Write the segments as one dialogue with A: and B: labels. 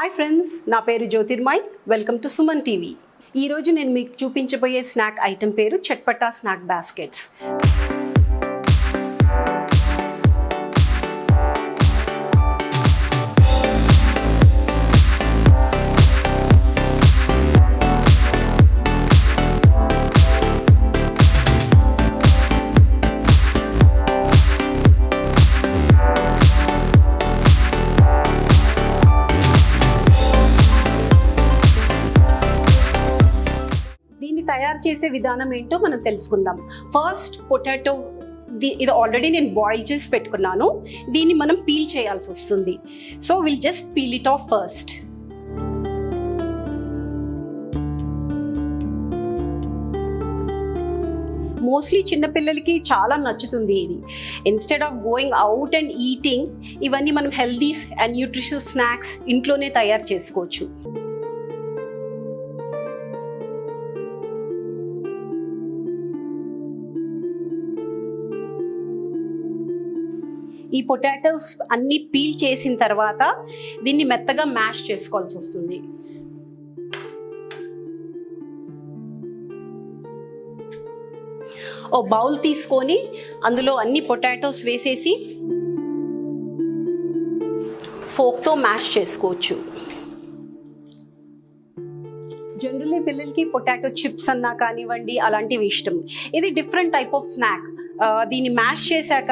A: Hi friends, నా పేరు Jyotirmay. Welcome to Suman TV. ఈరోజు నేను మీకు చూపించబోయే స్నాక్ ఐటెం పేరు చట్పటా స్నాక్ బాస్కెట్స్. తయారు చేసే విధానం ఏంటో మనం తెలుసుకుందాం. ఫస్ట్ పొటాటో, ఇది ఆల్రెడీ నేను బాయిల్ చేసి పెట్టుకున్నాను. దీన్ని మనం పీల్ చేయాల్సి వస్తుంది. So will just peel it of first. Mostly చిన్నపిల్లలకి చాలా నచ్చుతుంది ఇది. Instead of going out and eating, ఇవన్నీ మనం హెల్దీ అండ్ న్యూట్రిషియస్ స్నాక్స్ ఇంట్లోనే తయారు చేసుకోవచ్చు. ఈ పొటాటోస్ అన్నీ పీల్ చేసిన తర్వాత దీన్ని మెత్తగా మ్యాష్ చేసుకోవాల్సి వస్తుంది. ఓ బౌల్ తీసుకొని అందులో అన్ని పొటాటోస్ వేసేసి ఫోక్తో మ్యాష్ చేసుకోవచ్చు. జనరల్లీ పిల్లలకి పొటాటో చిప్స్ అన్నా కానివ్వండి అలాంటివి ఇష్టం. ఇది డిఫరెంట్ టైప్ ఆఫ్ స్నాక్. దీన్ని మ్యాష్ చేశాక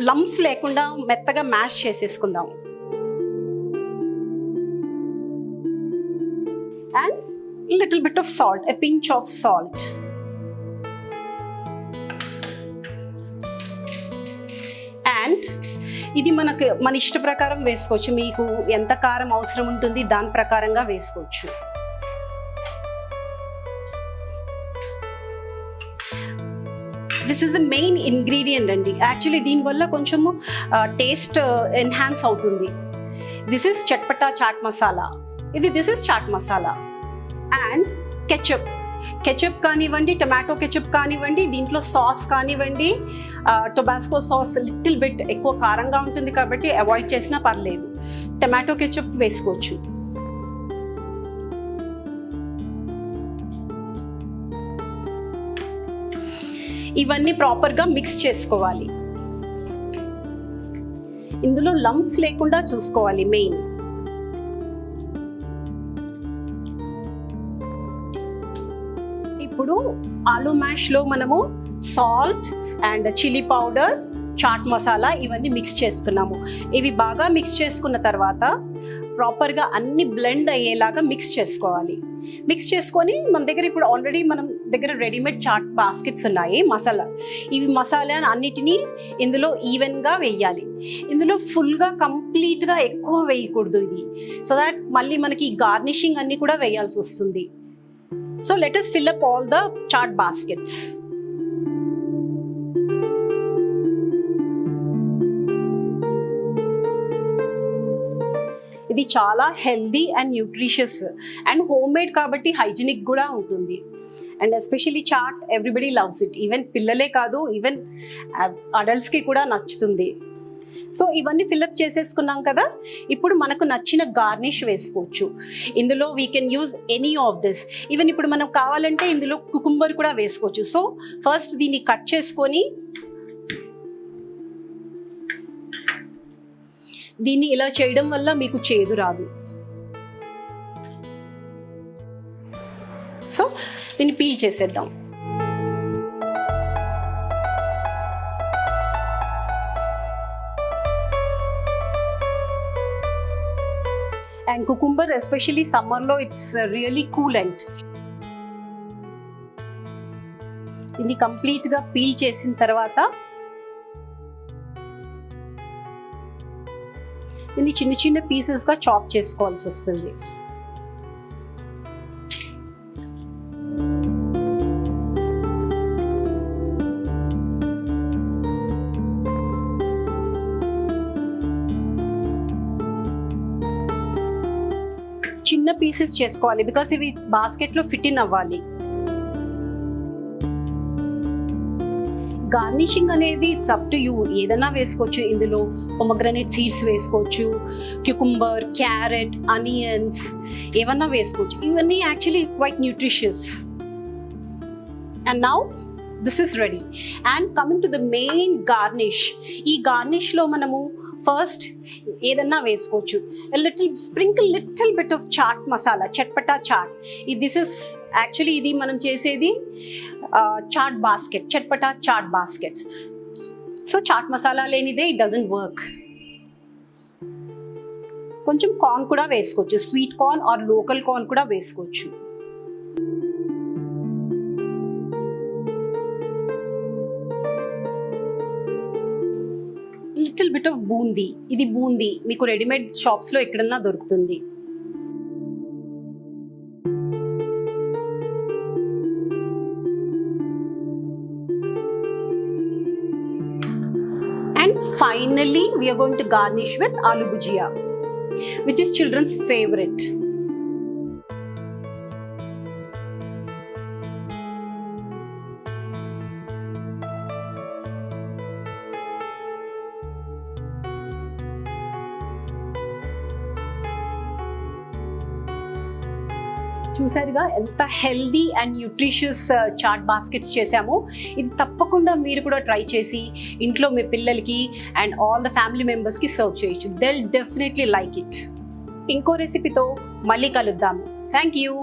A: లంప్స్ లేకుండా మెత్తగా మ్యాష్ చేసేసుకుందాం. And little bit of salt, a pinch of salt. And ఇది మన ఇష్ట ప్రకారం వేసుకోవచ్చు. మీకు ఎంత కారం అవసరం ఉంటుంది దాని ప్రకారంగా వేసుకోవచ్చు. This is the main ingredient అండి. యాక్చువల్లీ దీనివల్ల కొంచెము టేస్ట్ ఎన్హాన్స్ అవుతుంది. This is chatpata chaat masala. This is chaat masala. And ketchup కానివ్వండి, టొమాటో కెచప్ కానివ్వండి, దీంట్లో సాస్ కానివ్వండి, టొబాస్కో సాస్ లిటిల్ బిట్ ఎక్కువ కారంగా ఉంటుంది కాబట్టి అవాయిడ్ చేసినా పర్లేదు. టొమాటో కెచప్ వేసుకోవచ్చు. ఇవన్నీ ప్రాపర్గా మిక్స్ చేసుకోవాలి. ఇందులో లంప్స్ లేకుండా చూసుకోవాలి మెయిన్. ఇప్పుడు ఆలూ మ్యాష్లో మనము salt and chilli powder, chaat masala ఇవన్నీ మిక్స్ చేసుకున్నాము. ఇవి బాగా మిక్స్ చేసుకున్న తర్వాత ప్రాపర్గా అన్ని బ్లెండ్ అయ్యేలాగా మిక్స్ చేసుకోవాలి. మిక్స్ చేసుకొని మన దగ్గర ఇప్పుడు ఆల్రెడీ మనం దగ్గర రెడీమేడ్ చాట్ బాస్కెట్స్ ఉన్నాయి. ఇవి మసాలా అన్నిటినీ ఇందులో ఈవెన్గా వేయాలి. ఇందులో ఫుల్గా కంప్లీట్గా ఎక్కువ వేయకూడదు ఇది. సో దాట్ మళ్ళీ మనకి గార్నిషింగ్ అన్ని కూడా వేయాల్సి వస్తుంది. So let us fill up all the chaat baskets. ఇది చాలా healthy and nutritious and home made కాబట్టి హైజీనిక్ కూడా ఉంటుంది. And especially chaat everybody loves it. Even పిల్లలే కాదు, ఈవెన్ అడల్ట్స్కి కూడా నచ్చుతుంది. సో ఇవన్నీ ఫిల్అప్ చేసేసుకున్నాం కదా. ఇప్పుడు మనకు నచ్చిన గార్నిష్ వేసుకోవచ్చు. ఇందులో we can use any of this. Even ఇప్పుడు మనం కావాలంటే ఇందులో కుకుంబర్ కూడా వేసుకోవచ్చు. సో ఫస్ట్ దీన్ని కట్ చేసుకొని దీన్ని ఇలా చేయడం వల్ల మీకు చేదు రాదు. సో దీన్ని పీల్ చేసేద్దాం. అండ్ కుకుంబర్ ఎస్పెషలీ సమ్మర్లో ఇట్స్ రియలీ కూలెంట్. దీన్ని కంప్లీట్గా పీల్ చేసిన తర్వాత దీన్ని చిన్న చిన్న పీసెస్గా చాప్ చేసుకోవాల్సి వస్తుంది. చిన్న పీసెస్ చేసుకోవాలి బికాస్ ఇవి బాస్కెట్లో ఫిట్ ఇన్ అవ్వాలి. గార్నిషింగ్ అనేది ఇట్స్ అప్ టు యూ, ఏదైనా వేసుకోవచ్చు. ఇందులో పొమగ్రనేట్ సీడ్స్ వేసుకోవచ్చు, క్యూకుంబర్, క్యారెట్, ఆనియన్స్ ఏమన్నా వేసుకోవచ్చు. ఇవన్నీ actually quite nutritious. And now this is ready. And coming to the main garnish. ఈ గార్నిష్లో మనము ఫస్ట్ ఏదన్నా వేసుకోవచ్చు. Sprinkle little bit of chaat masala, chatpata chaat. This is actually ఇది మనం చేసేది chaat basket, chatpata chaat baskets. So chaat masala లేనిదే ఇట్ డజంట్ వర్క్. కొంచెం కార్న్ కూడా వేసుకోవచ్చు, sweet corn or local corn కూడా వేసుకోవచ్చు. Little bit of boondi. ఇది బూందీ మీకు రెడీమేడ్ షాప్స్లో ఎక్కడన్నా దొరుకుతుంది. And finally, we are going to garnish with aloo bhujia, which is children's favorite. చూసారుగా ఎంత healthy and nutritious chaat baskets చేసామో. ఇది తప్పకుండా మీరు కూడా ట్రై చేసి ఇంట్లో మీ పిల్లలకి అండ్ ఆల్ ద ఫ్యామిలీ మెంబర్స్కి సర్వ్ చేయొచ్చు. They will definitely like it. ఇంకో రెసిపీతో మళ్ళీ కలుద్దాము. Thank you.